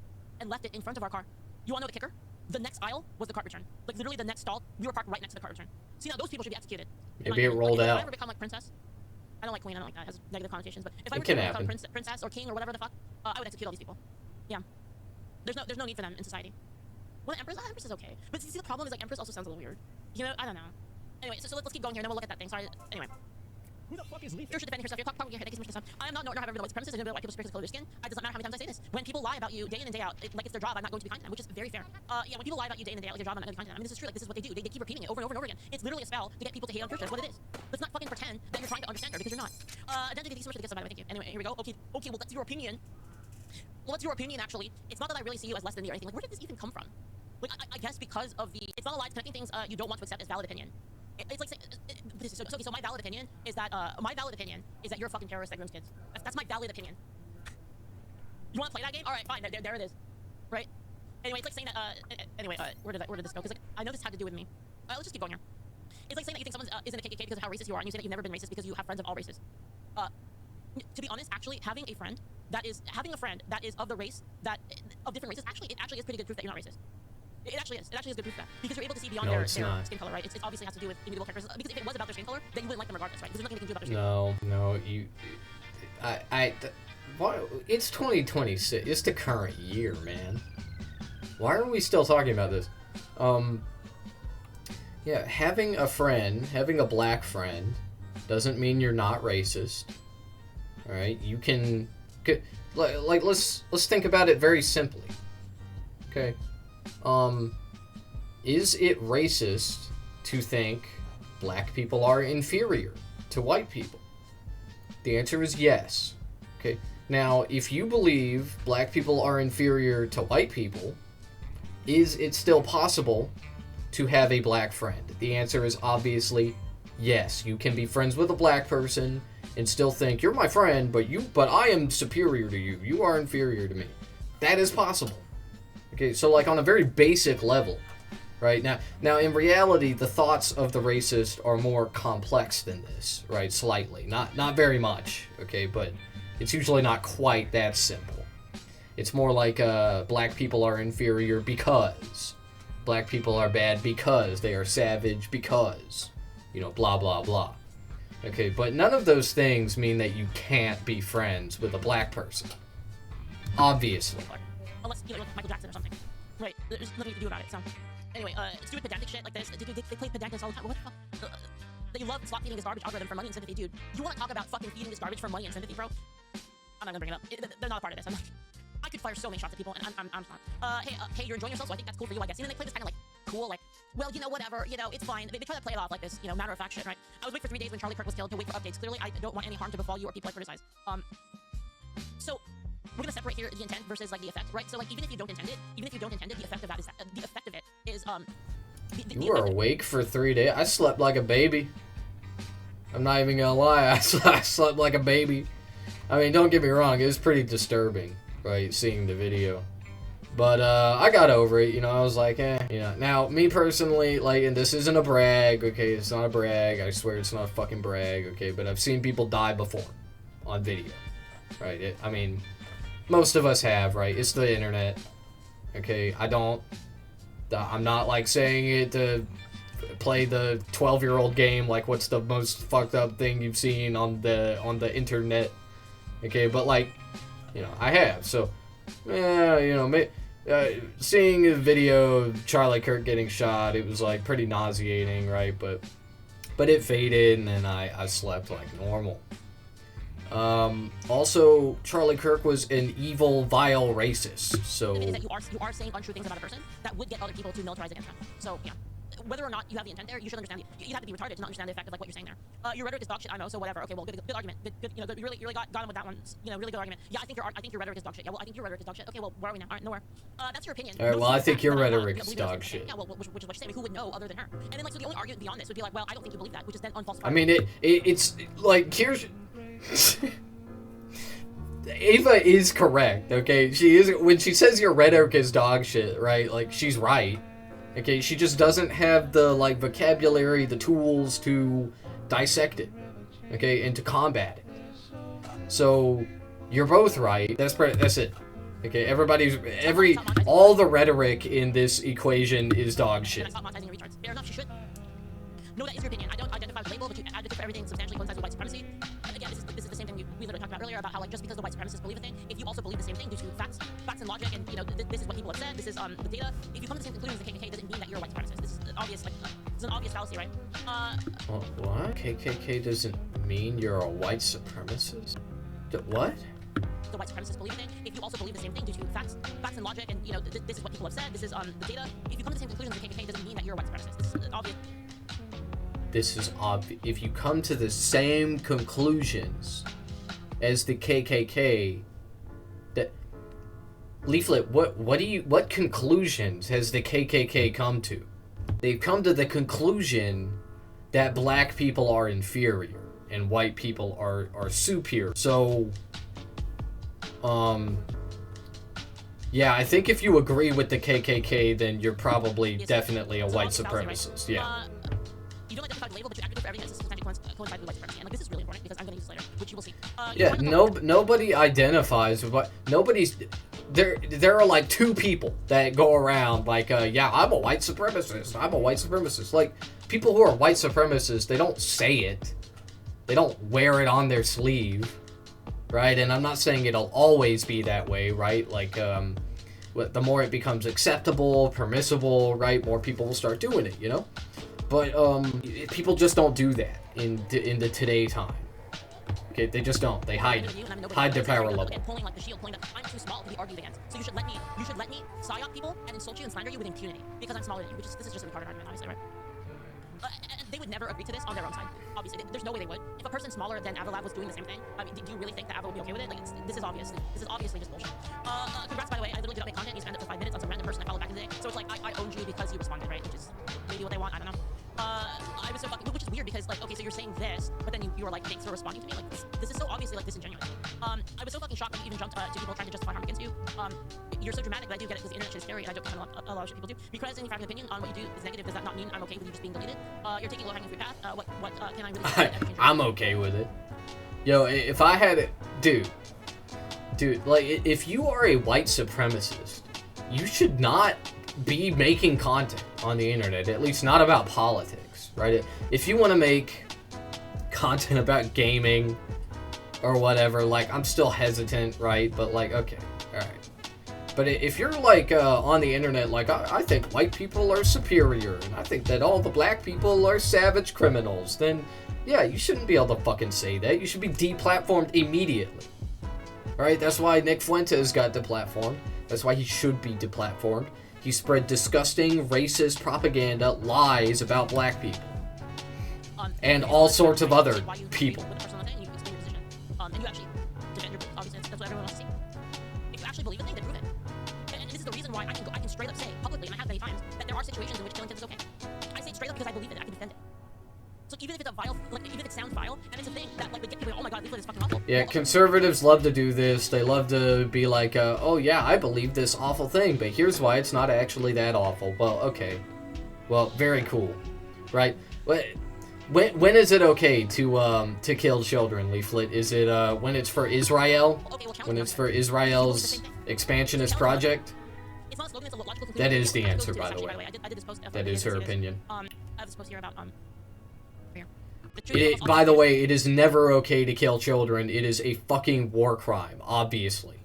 and left it in front of our car. You wanna know the kicker? The next aisle was the cart return. Like literally the next stall, we were parked right next to the cart return. See, now those people should be executed. Maybe it rolled If out. I ever become like princess, I don't like queen, I don't like that. It has negative connotations. But if I It were can to become happen. princess or king or whatever the fuck, I would execute all these people. Yeah. There's no need for them in society. Well, Empress is okay. But see, the problem is like Empress also sounds a little weird. You know, I don't know. Anyway, so let's keep going here, and then we'll look at that thing. Sorry. Anyway. Who the fuck is Leaf? You're defending herself. You're talking here. Thank you so much for this. I am not nor have ever been a white supremacist. I don't know white people speak color of their skin. It doesn't matter how many times I say this. When people lie about you day in and day out, like it's their job, I'm not going to be kind to them, which is very fair. Yeah, when people lie about you day in and day out, like their job, I'm not going to be kind to them. I mean, this is true. Like this is what they do. They keep repeating it over and over and over again. It's literally a spell to get people to hate on Trisha. That's what it is. Let's not fucking pretend that you're trying to understand her because you're not. Identity, thank you so much for the gifts, by the way. Thank you. Anyway, here we go. Okay. Well, that's your opinion. Well, what's your opinion, actually? It's not that I really see you as less than me or anything. Like, where did this even come from? Like, I guess because of the... It's not a lie, it's connecting things you don't want to accept as valid opinion. It's like... So my valid opinion is that... you're a fucking terrorist that grows kids. That's my valid opinion. You want to play that game? Alright, fine. There it is. Right? Anyway, it's like saying that... where did this go? Because, like, I know this had to do with me. Let's just keep going here. It's like saying that you think someone is in a KKK because of how racist you are, and you say that you've never been racist because you have friends of all races. To be honest, actually, having a friend that is of the race of different races, it actually is pretty good proof that you're not racist. It actually is good proof of that because you're able to see beyond their skin color, right? It obviously has to do with immutable characters. Because if it was about their skin color, then you wouldn't like them regardless, right? Because there's nothing you can do about their skin color. It's 2026. It's the current year, man. Why are we still talking about this? Yeah, having a black friend, doesn't mean you're not racist. All right, you can, like, let's think about it very simply. Okay, is it racist to think black people are inferior to white people? The answer is yes. Okay, now if you believe black people are inferior to white people, is it still possible to have a black friend? The answer is obviously yes, you can be friends with a black person and still think you're my friend, but I am superior to you. You are inferior to me. That is possible. Okay, so like on a very basic level, right? Now in reality, the thoughts of the racist are more complex than this, right? Slightly, not very much, okay, but it's usually not quite that simple. It's more like black people are inferior because black people are bad because they are savage because, you know, blah blah blah. Okay, but none of those things mean that you can't be friends with a black person. Obviously. Unless you like Michael Jackson or something. Right, there's nothing you can do about it, so. Anyway, stupid pedantic shit like this. They play pedantic all the time. What the fuck? They love slot feeding this garbage algorithm for money and sympathy, dude. You want to talk about fucking feeding this garbage for money and sympathy, bro? I'm not gonna bring it up. They're not a part of this. I could fire so many shots at people, and I'm not. Hey, you're enjoying yourself, so I think that's cool for you, I guess. You know, they play this kind of like cool, like, well, you know, whatever, you know, it's fine. They try to play it off like this, you know, matter of fact shit, right? I was waiting for 3 days when Charlie Kirk was killed to wait for updates. Clearly, I don't want any harm to befall you or people I criticize. So we're gonna separate here the intent versus like the effect, right? So like even if you don't intend it, the effect of that is the effect of it is You were awake for 3 days. I slept like a baby. I'm not even gonna lie. I slept like a baby. I mean, don't get me wrong. It was pretty disturbing, right, seeing the video. But I got over it. You know, I was like, you know. Now, me personally, like, and this isn't a brag. Okay, it's not a brag. I swear it's not a fucking brag. Okay, but I've seen people die before on video, right? I mean, most of us have, right? It's the internet. Okay, I'm not like saying it to play the 12-year-old game, like what's the most fucked up thing you've seen on the internet. Okay, but like, you know, I have. So, yeah, you know, seeing a video of Charlie Kirk getting shot, it was like pretty nauseating, right? But it faded, and then I slept like normal. Also, Charlie Kirk was an evil, vile racist, so... Is that you are saying untrue things about a person that would get other people to militarize against them. So, yeah. Whether or not you have the intent there, you should understand you have to be retarded to not understand the effect of like what you're saying there. Your rhetoric is dog shit, I know, so whatever. Okay, well, good argument. Good, you know, you really got him with that one. You know, really good argument. Yeah, I think your rhetoric is dog shit. Yeah, well, I think your rhetoric is dog shit. Okay, well, where are we now? All right, nowhere. That's your opinion. All right, well, I think your rhetoric is dog shit. Yeah, well, which is what you say. I mean, who would know other than her? And then like, so the only argument beyond this would be like, well, I don't think you believe that, which is then unfalsified. I mean, it's like, here's... Ava is correct, okay? She is, when she says your rhetoric is dog shit, right? Like, she's right. Okay, she just doesn't have the, like, vocabulary, the tools to dissect it, okay, and to combat it. So, you're both right. That's it. Okay, all the rhetoric in this equation is dog shit. Fair enough, she should. No, that is your opinion. I don't identify with the label, but you advocate for everything substantially coincides with white supremacy. Again, this is the same thing we literally talked about earlier about how, like, just because the white supremacists believe a thing, if you also believe the same thing due to facts and logic, and, you know, this is what people have said, this is the data, if you come to the same conclusion as the KKK, doesn't mean that you're a white supremacist. This is obvious, like, it's an obvious fallacy, right? What? KKK doesn't mean you're a white supremacist? What? The white supremacists believe a thing, if you also believe the same thing due to facts and logic, and, you know, this is what people have said, this is the data, if you come to the same conclusion as the KKK, doesn't mean that you're a white supremacist. This is obvious. This is obvious. If you come to the same conclusions as the KKK, that Leaflet, what conclusions has the KKK come to? They've come to the conclusion that black people are inferior and white people are superior. So, yeah, I think if you agree with the KKK, then you're probably definitely a white supremacist. Yeah. You don't identify the label, but you advocate for everything that's substantially coincides with white supremacy. And like, this is really important because I'm going to use this later, which you will see. Yeah, nobody identifies with what... Nobody's... There are like two people that go around like, yeah, I'm a white supremacist. I'm a white supremacist. Like, people who are white supremacists, they don't say it. They don't wear it on their sleeve, right? And I'm not saying it'll always be that way, right? Like, the more it becomes acceptable, permissible, right, more people will start doing it, you know? But people just don't do that in the today time. Okay, they just don't. They hide their power level. Pulling like the shield, pulling that I'm too small to be argued against. So you should let me psyop people and insult you and slander you with impunity because I'm smaller than you. This is just a retarded argument, obviously, right? They would never agree to this on their own side. Obviously, there's no way they would. If a person smaller than Avalab was doing the same thing, I mean, do you really think that Aval would be okay with it? Like, this is obviously just bullshit. Congrats, by the way. I literally did not make content. You spent it for 5 minutes on some random person I followed back in the day. So it's like I owned you because you responded, right? Which is maybe what they want. I don't know. I was so fucking, which is weird because because, like, okay, so you're saying this, but then you were like, thanks for responding to me. Like, this is so obviously, like, disingenuous. I was so fucking shocked when you even jumped to people trying to justify harm against you. You're so dramatic, but I do get it because the internet shit is scary, and I don't kind of a lot of shit people do. Be credited any fracking opinion on what you do is negative. Does that not mean I'm okay with you just being deleted? You're taking low-hanging fruit path. What can I really say? I'm okay with it. Yo, if I had it, dude, like, if you are a white supremacist, you should not be making content on the internet, at least not about politics, right? If you want to make content about gaming or whatever, like, I'm still hesitant, right? But, like, okay, alright. But if you're, like, on the internet, like, I think white people are superior, and I think that all the black people are savage criminals, then, yeah, you shouldn't be able to fucking say that. You should be deplatformed immediately. Alright, that's why Nick Fuentes got deplatformed. That's why he should be deplatformed. He spread disgusting, racist propaganda, lies about black people. And all sorts of other people. And you actually defend your belief. Obviously, that's what everyone wants to see. If you actually believe in it, then prove it. And this is the reason why I can straight up say publicly, and I have many times, that there are situations in which killing kids is okay. I say it straight up because I believe in it. I can defend it. So even if it's a vile, like, even if it sounds vile, and it's a thing that, like, would get people, oh my god, leaflet is fucking awful. Yeah, conservatives love to do this. They love to be like, oh yeah, I believe this awful thing, but here's why it's not actually that awful. Well, okay. Well, very cool. Right? When is it okay to kill children, Leaflet? Is it when it's for Israel? Okay, well, When it's for Israel's expansionist project? It's not a slogan, it's a logical conclusion. That is the I answer, go by to the this way. I did this post. That is her opinion. I have this post here about here. By the way, it is never okay to kill children. It is a fucking war crime, obviously.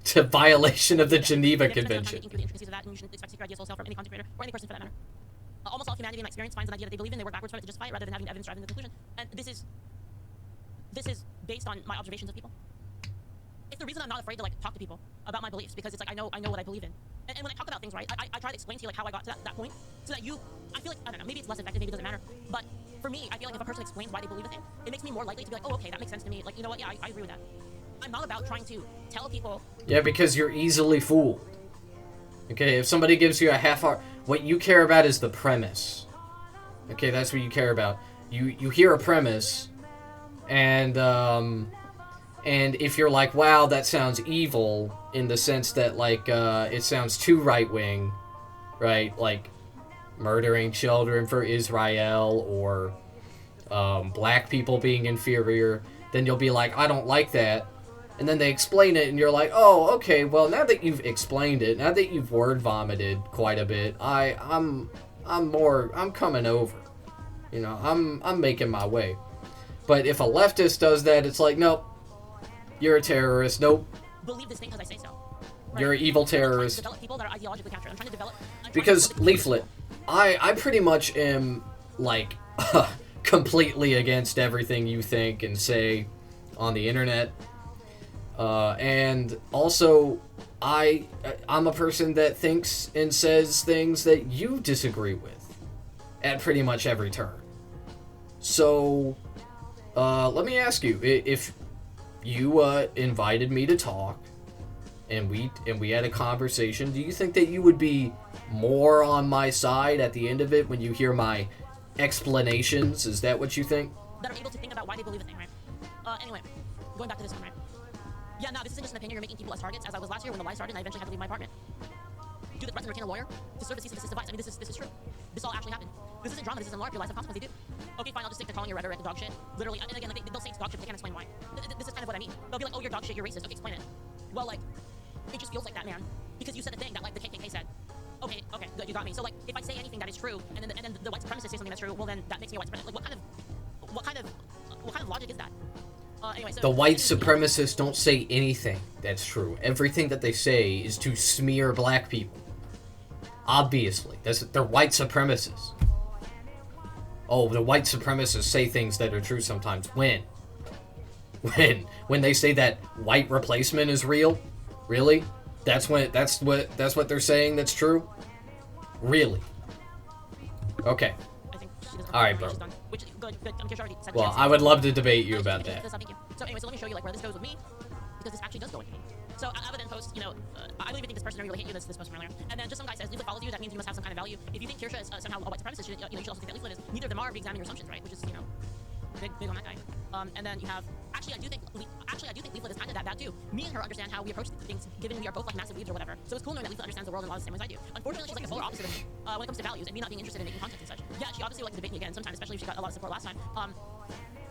To violation of the Geneva Convention. The intricacies of that, and you shouldn't expect secret ideas wholesale from any content creator or any person for that matter. Almost all humanity in my experience finds an idea that they believe in, they work backwards from it to justify it, rather than having evidence driving the conclusion. And this is based on my observations of people. It's the reason I'm not afraid to, like, talk to people about my beliefs, because it's like I know what I believe in. And when I talk about things, right, I try to explain to you, like, how I got to that point, so that I feel like, I don't know, maybe it's less effective, maybe it doesn't matter, but for me, I feel like if a person explains why they believe a thing, it makes me more likely to be like, oh, okay, that makes sense to me. Like, you know what, yeah, I agree with that. I'm not about trying to tell people. Yeah, because you're easily fooled. Okay, if somebody gives you a half-hour, what you care about is the premise. Okay, that's what you care about. You hear a premise, and if you're like, wow, that sounds evil, in the sense that, like, it sounds too right-wing, right? Like, murdering children for Israel, or black people being inferior, then you'll be like, I don't like that. And then they explain it, and you're like, oh, okay, well, now that you've explained it, now that you've word vomited quite a bit, I'm coming over. You know, I'm making my way. But if a leftist does that, it's like, nope, you're a terrorist. Nope. Believe this thing because I say so. Right? You're an evil terrorist. I'm trying to develop people that are ideologically captured. I'm trying to develop. Because, Leaflet, I pretty much am, like, completely against everything you think and say on the internet. And also, I'm a person that thinks and says things that you disagree with at pretty much every turn. So, let me ask you, if you invited me to talk and we had a conversation, do you think that you would be more on my side at the end of it when you hear my explanations? Is that what you think? That are able to think about why they believe a thing, right? Anyway, going back to this one, right? Yeah, no, this isn't just an opinion. You're making people as targets, as I was last year when the lie started and I eventually had to leave my apartment. Do the threats and retain a lawyer to serve a cease and desist device. I mean, this is true. This all actually happened. This isn't drama, this isn't LARP. Your lives have consequences, they do. Okay, fine, I'll just stick to calling your rhetoric dog shit. Literally, and again, like, they'll say it's dog shit, but they can't explain why. This is kind of what I mean. They'll be like, oh, you're dog shit, you're racist. Okay, explain it. Well, like, it just feels like that, man. Because you said a thing that, like, the KKK said. Okay, good, you got me. So, like, if I say anything that is true, and then the white supremacist says something that's true, well, then that makes me a white supremacist. Like, what kind of logic is that? Anyway, so the white supremacists don't say anything that's true. Everything that they say is to smear black people. Obviously. They're white supremacists. Oh, the white supremacists say things that are true sometimes. When? When they say that white replacement is real? Really? That's what they're saying that's true? Really? Okay. Alright, bro. Well, I would love to debate you about that. So anyway, so let me show you, like, where this goes with me, because this actually does go with me. So Ava then posts, I don't even think this person really hate you. This post from earlier. And then just some guy says, Leaflet follows you. That means you must have some kind of value. If you think Kirsha is somehow a white supremacist, you should also think that Leaflet is. Neither of them are. Re-examine your assumptions, right? Which is, big on that guy. And then you have, actually, I do think Leaflet is kind of that bad too. Me and her understand how we approach things, given we are both like massive weebs or whatever. So it's cool knowing that Leaflet understands the world in a lot of the same ways I do. Unfortunately, she's like the polar opposite of me when it comes to values and me not being interested in making content and such. Yeah, she obviously would like to debate me again sometimes, especially if she got a lot of support last time.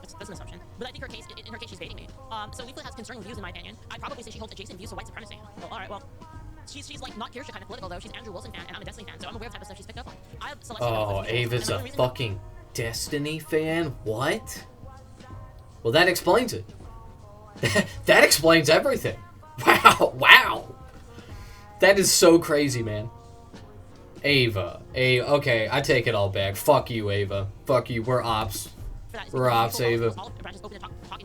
That's an assumption. But I think in her case, she's baiting me. So Leaflet has concerning views in my opinion. I'd probably say she holds adjacent views to white supremacy. Well, alright, well. She's like not Kirsha kind of political though. She's Andrew Wilson fan and I'm a Destiny fan, so I'm aware of type of stuff she's picked up on. Oh, Ava's a fucking Destiny fan? What? Well, that explains it. That explains everything. Wow. That is so crazy, man. Ava. Okay, I take it all back. Fuck you, Ava. Fuck you. We're ops. We're ops, Ava.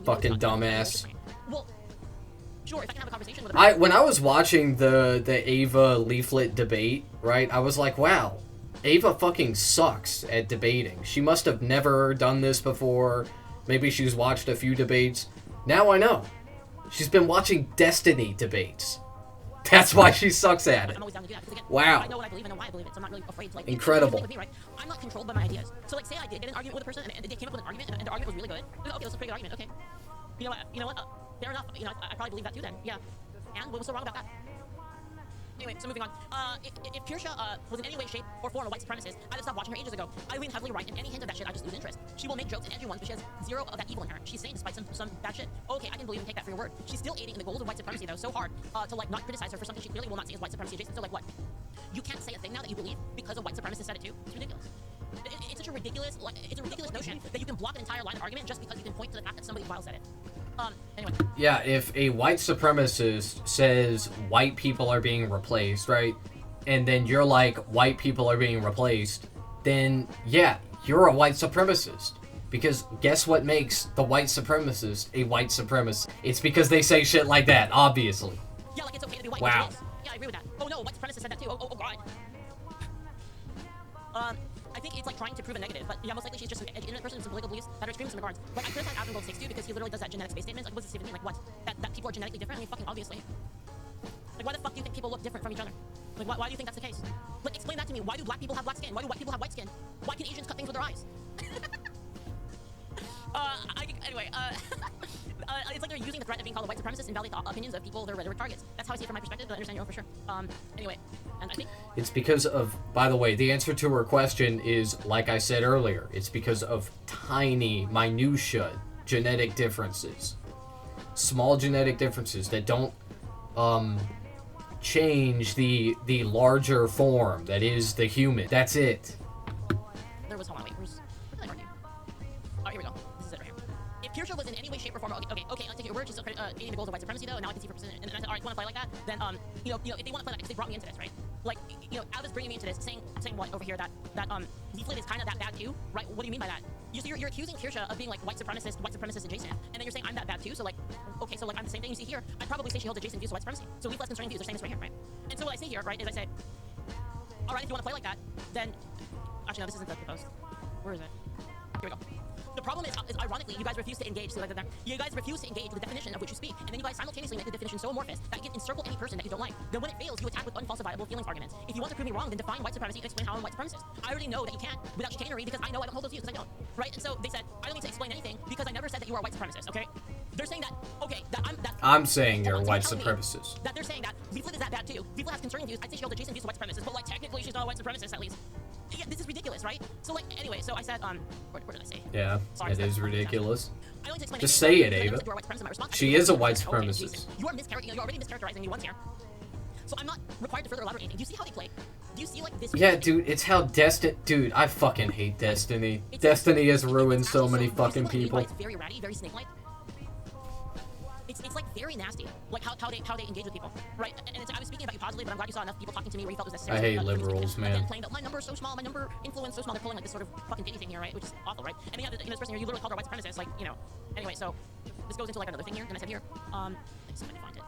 Fucking dumbass. Well, sure, if I can have a conversation with her. When I was watching the Ava Leaflet debate, right, I was like, wow, Ava fucking sucks at debating. She must have never done this before. Maybe she's watched a few debates. Now I know. She's been watching Destiny debates. That's why she sucks at it. I'm always down to do that. Again, wow. I know what I believe and know why I believe it, so I'm not really afraid to, like... Incredible. With me, right? I'm not controlled by my ideas. So, like, say I did get an argument with a person, and they came up with an argument, and the argument was really good. Okay, that's a pretty good argument, okay. You know what? Fair enough. I probably believe that too then. Yeah. And what was so wrong about that? Anyway, so moving on. If Kirsha was in any way, shape, or form a white supremacist, I'd have stopped watching her ages ago. I lean heavily right, and any hint of that shit, I just lose interest. She will make jokes and edgy ones, but she has zero of that evil in her. She's saying despite some bad shit. Okay, I can believe and take that for your word. She's still aiding in the goals of white supremacy, though, so hard to, like, not criticize her for something she clearly will not see as white supremacy adjacent. So, like, what? You can't say a thing now that you believe because a white supremacist said it too? It's ridiculous. It's such a ridiculous, it's a ridiculous notion that you can block an entire line of argument just because you can point to the fact that somebody vile said it. Anyway. Yeah, if a white supremacist says white people are being replaced, right? And then you're like, white people are being replaced, then yeah, you're a white supremacist. Because guess what makes the white supremacist a white supremacist? It's because they say shit like that, obviously. Yeah, like it's okay to be white. Wow. Yeah, I agree with that. Oh no, white supremacist said that too. Oh god. I think it's like trying to prove a negative, but yeah, most likely she's just an internet person with some political beliefs that are extreme in some regards. Like I criticize Adam Gold 6 too because he literally does that genetic space statement. Like, what does this even mean? Like what? That people are genetically different? I mean, fucking obviously. Like, why the fuck do you think people look different from each other? Like, why do you think that's the case? Like, explain that to me. Why do black people have black skin? Why do white people have white skin? Why can Asians cut things with their eyes? Anyway, it's like they're using the threat of being called a white supremacist to invalidate the opinions of people they're rhetoric targets. That's how I see it from my perspective, but I understand your own for sure. Anyway, and I think... It's because of, by the way, the answer to her question is, like I said earlier, it's because of tiny, minutia genetic differences. Small genetic differences that don't, change the larger form that is the human. That's it. There was, hold on, wait, where did I argue? Oh, here we go. This is it right here. If Kirsha was in any way, shape, or form, okay, I take your word, she's still aiding the goals of white supremacy, though, now I can see her position, and I said, alright, you want to play like that? Then, if they want to play like that, because they brought me into this, right? Like, Alva's bringing me into this, saying what over here, that Leaflet is kind of that bad too, right? What do you mean by that? You're accusing Kirsha of being like white supremacist adjacent, and then you're saying I'm that bad too, so like, okay, so like I'm the same thing you see here. I'd probably say she holds adjacent views to white supremacy. So Leaflet's concerning views are saying this right here, right? And so what I say here, right, is I say, alright, if you want to play like that, then, actually no, this isn't the post. Where is it? Here we go. The problem is ironically, you guys refuse to engage. So you guys refuse to engage with the definition of which you speak, and then you guys simultaneously make the definition so amorphous that you can encircle any person that you don't like. Then when it fails, you attack with unfalsifiable feelings arguments. If you want to prove me wrong, then define white supremacy and explain how I'm white supremacist. I already know that you can't without chicanery because I know I don't hold those views because I don't. Right? And so they said, I don't need to explain anything because I never said that you are a white supremacist. Okay? They're saying that. Okay, I'm saying you're a white supremacist. That they're saying that Leaflet is that bad too. Leaflet has concerning views. I'd say she holds adjacent views to white supremacists, but like technically she's not a white supremacist at least. Yeah, this is ridiculous, right? So like, anyway, so I said, where did I say? Yeah, sorry, it is ridiculous. I don't need to explain Just anything. say it, Ava. She is a white supremacist. You are you're already mischaracterizing me once here. So I'm not required to further elaborate anything. Do you see how they play? Do you see like this? Yeah, dude, it's how Dude, I fucking hate Destiny. Destiny has ruined so many fucking people. It's very ratty, very snake-like. It's like very nasty, like how they engage with people, right? And I was speaking about you positively, but I'm glad you saw enough people talking to me where you felt it was necessary. I hate liberals, man. Again, playing that my number is so small, my number influence so small, they're pulling like this sort of fucking pity thing here, right? Which is awful, right? And then this person here, you literally called her white supremacist, like, Anyway, so this goes into like another thing here. Then I said here, let's see if I can find it.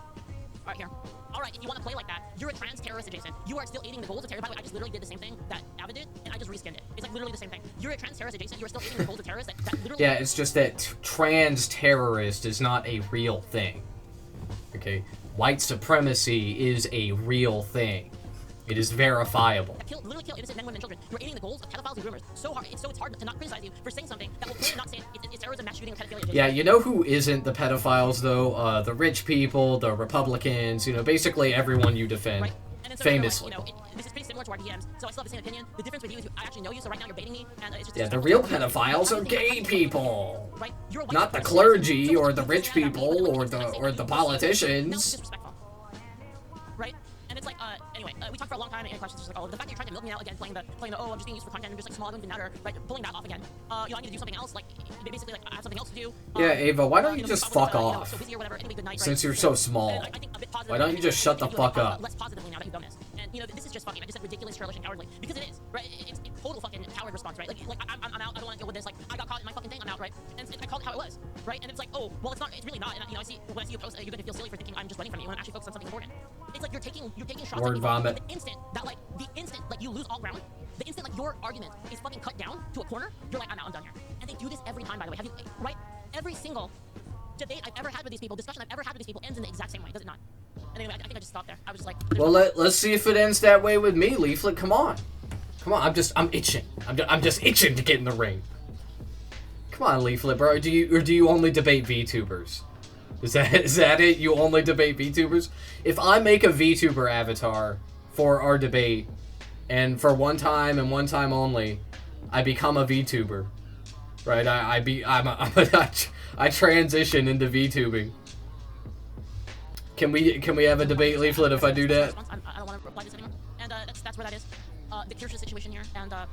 All right, here. All right, if you want to play like that, you're a trans terrorist adjacent. You are still aiding the goals of terror. By the way, I just literally did the same thing that Ava did, and I just reskinned it. It's like literally the same thing. You're a trans terrorist adjacent. You're still aiding the goals of terrorists. That literally. Yeah, it's just that trans terrorist is not a real thing. Okay, white supremacy is a real thing. It is verifiable. Literally kill innocent men, women, and children. You're aiding the goals of pedophiles and groomers so hard. It's hard to not criticize you for saying something that will clearly not say it's terrorism, mass shooting, and pedophilia. Yeah, you know who isn't the pedophiles, though? The rich people, the Republicans, you know, basically everyone you defend. Right. And then so, famously. This is pretty similar to our DMs, so I still have the same opinion. The difference with you is I actually know you, so right now you're baiting me, and it's just... Yeah, the real pedophiles are gay people. Right? You're a white Not the supremacist. clergy So or the you rich stand up, people or you say the Now politicians. it's disrespectful. Right? And it's like, anyway, we talked for a long time in questions, just like, oh, the fact that you're trying to milk me out again, playing the, oh, I'm just being used for content, I'm just like small, I don't even matter, right? Pulling that off again. You know, I need to do something else, like, basically, like, I have something else to do. Yeah, Ava, why don't you know, just probably, fuck off? so busy or whatever. Anyway, good night, Since right? you're so small. And I think a bit positive, Why don't you just shut the I feel like, fuck up? less positively now that you've done this. And, you know, this is just fucking, I just said ridiculous, churlish, and cowardly. Because it is, right? It's total fucking coward response, right? Like I'm out, I don't want to deal with this, like, I got caught in my fucking thing, I'm out, right? And I called it how it was, right? And it's like, oh, well, it's really not. And, you know, when I see you post, you're gonna feel silly for thinking I'm just running from you when I'm actually focused on something important. It's like you're taking shots Word at people. vomit. The instant that you lose all ground, the instant like your argument is fucking cut down to a corner, you're like, I'm out, I'm done here. And they do this every time, by the way. Have you, right? Every single debate I've ever had with these people, discussion I've ever had with these people ends in the exact same way, does it not? And anyway, I think I just stopped there. I was just like, Well, let's see if it ends that way with me, Leaflet. Come on. I'm itching. I'm just itching to get in the ring. Come on, Leaflet, bro. Do you only debate VTubers? Is that it? You only debate VTubers? If I make a VTuber avatar for our debate, and for one time and one time only, I become a VTuber, right? I transition into VTubing. Can we have a debate, Leaflet, if I do that? I don't want to reply to this anymore. And that's where that is. The Kirsha situation here, and I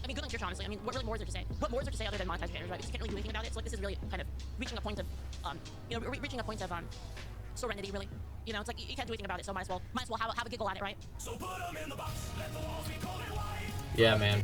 mean, good on Kirsha, honestly. I mean, what more is there to say? What more is there to say other than monetize creators, right? We just can't really do anything about it. So like, this is really kind of reaching a point of, reaching a point of serenity, really. You know, it's like you can't do anything about it, so might as well have a giggle at it, right? So put 'em in the box. Let the walls be cold and white. Yeah, man.